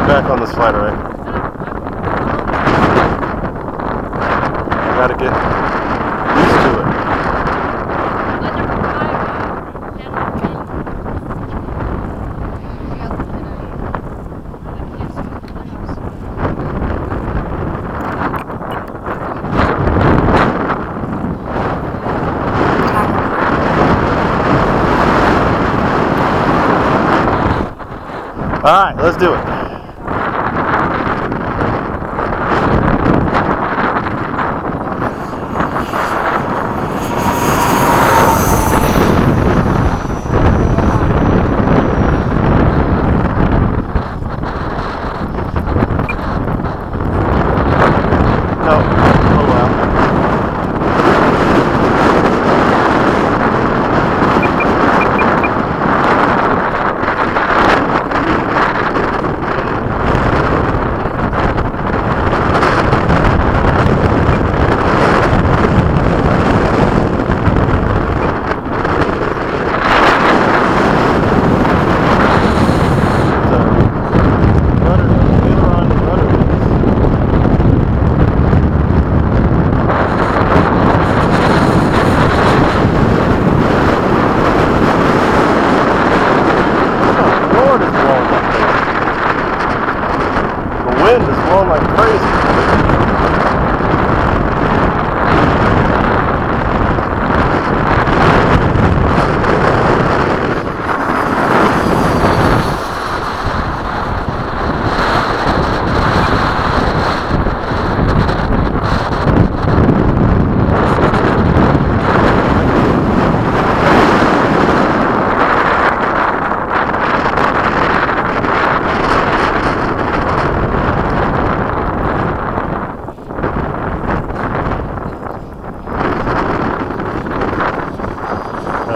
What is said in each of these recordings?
back on this flight, alright? I gotta get used to it. Alright, let's do it.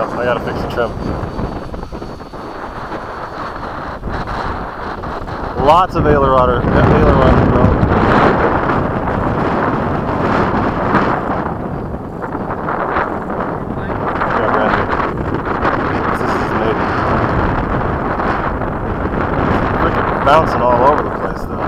I gotta fix the trim. Lots of aileron to go. Yeah, brand new. This is Maiden. Freaking bouncing all over the place though.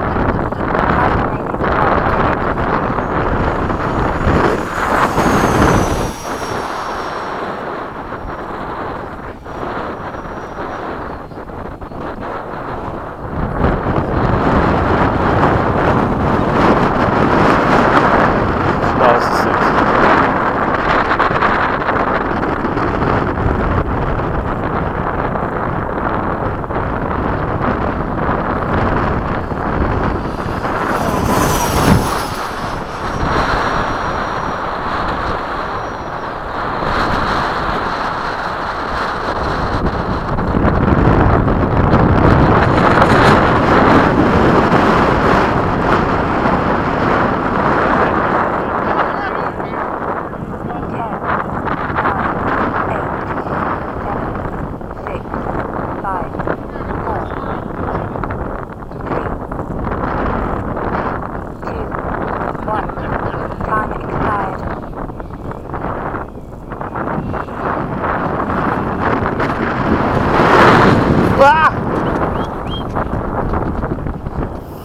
Ah!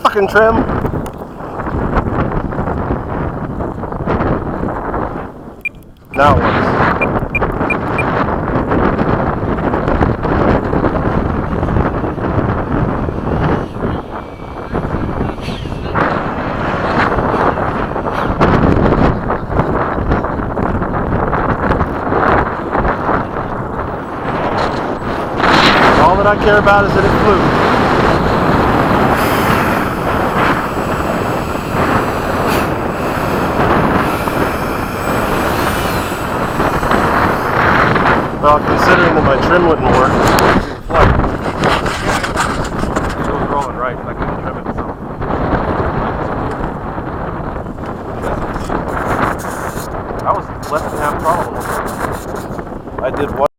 Fucking trim. Now it works. All that I care about is that it flew. Well, considering that my trim wouldn't work,